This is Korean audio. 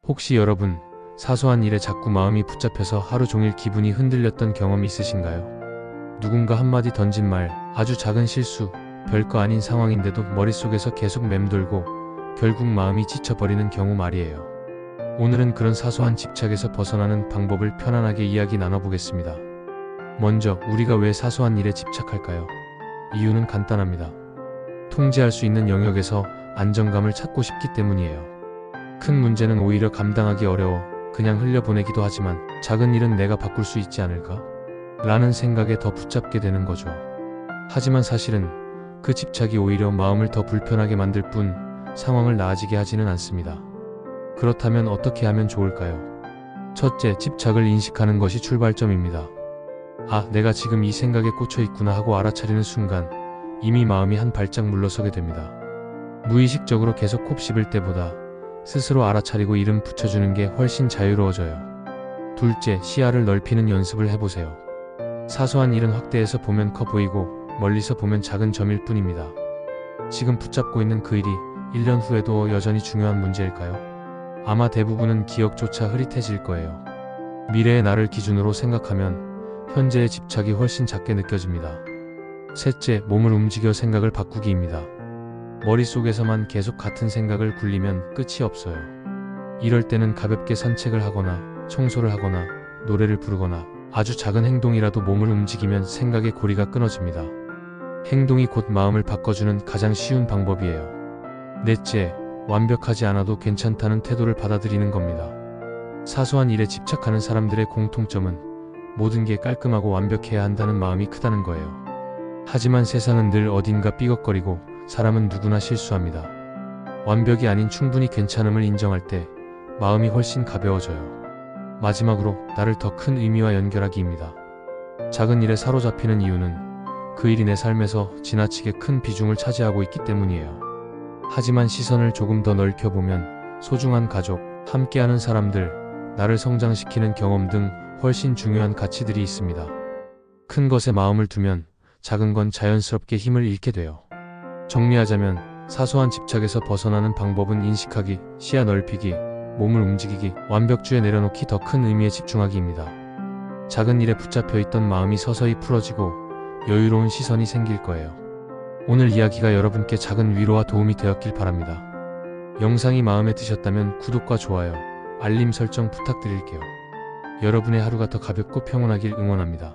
혹시 여러분, 사소한 일에 자꾸 마음이 붙잡혀서 하루 종일 기분이 흔들렸던 경험 있으신가요? 누군가 한마디 던진 말, 아주 작은 실수, 별거 아닌 상황인데도 머릿속에서 계속 맴돌고 결국 마음이 지쳐버리는 경우 말이에요. 오늘은 그런 사소한 집착에서 벗어나는 방법을 편안하게 이야기 나눠보겠습니다. 먼저, 우리가 왜 사소한 일에 집착할까요? 이유는 간단합니다. 통제할 수 있는 영역에서 안정감을 찾고 싶기 때문이에요. 큰 문제는 오히려 감당하기 어려워 그냥 흘려보내기도 하지만 작은 일은 내가 바꿀 수 있지 않을까? 라는 생각에 더 붙잡게 되는 거죠. 하지만 사실은 그 집착이 오히려 마음을 더 불편하게 만들 뿐 상황을 나아지게 하지는 않습니다. 그렇다면 어떻게 하면 좋을까요? 첫째, 집착을 인식하는 것이 출발점입니다. 아, 내가 지금 이 생각에 꽂혀 있구나 하고 알아차리는 순간 이미 마음이 한 발짝 물러서게 됩니다. 무의식적으로 계속 곱씹을 때보다 스스로 알아차리고 이름 붙여주는 게 훨씬 자유로워져요. 둘째, 시야를 넓히는 연습을 해보세요. 사소한 일은 확대해서 보면 커 보이고 멀리서 보면 작은 점일 뿐입니다. 지금 붙잡고 있는 그 일이 1년 후에도 여전히 중요한 문제일까요? 아마 대부분은 기억조차 흐릿해질 거예요. 미래의 나를 기준으로 생각하면 현재의 집착이 훨씬 작게 느껴집니다. 셋째, 몸을 움직여 생각을 바꾸기입니다. 머릿속에서만 계속 같은 생각을 굴리면 끝이 없어요. 이럴 때는 가볍게 산책을 하거나 청소를 하거나 노래를 부르거나 아주 작은 행동이라도 몸을 움직이면 생각의 고리가 끊어집니다. 행동이 곧 마음을 바꿔주는 가장 쉬운 방법이에요. 넷째, 완벽하지 않아도 괜찮다는 태도를 받아들이는 겁니다. 사소한 일에 집착하는 사람들의 공통점은 모든 게 깔끔하고 완벽해야 한다는 마음이 크다는 거예요. 하지만 세상은 늘 어딘가 삐걱거리고 사람은 누구나 실수합니다. 완벽이 아닌 충분히 괜찮음을 인정할 때 마음이 훨씬 가벼워져요. 마지막으로 나를 더 큰 의미와 연결하기입니다. 작은 일에 사로잡히는 이유는 그 일이 내 삶에서 지나치게 큰 비중을 차지하고 있기 때문이에요. 하지만 시선을 조금 더 넓혀보면 소중한 가족, 함께하는 사람들, 나를 성장시키는 경험 등 훨씬 중요한 가치들이 있습니다. 큰 것에 마음을 두면 작은 건 자연스럽게 힘을 잃게 돼요. 정리하자면 사소한 집착에서 벗어나는 방법은 인식하기, 시야 넓히기, 몸을 움직이기, 완벽주의에 내려놓기, 더 큰 의미에 집중하기입니다. 작은 일에 붙잡혀 있던 마음이 서서히 풀어지고 여유로운 시선이 생길 거예요. 오늘 이야기가 여러분께 작은 위로와 도움이 되었길 바랍니다. 영상이 마음에 드셨다면 구독과 좋아요, 알림 설정 부탁드릴게요. 여러분의 하루가 더 가볍고 평온하길 응원합니다.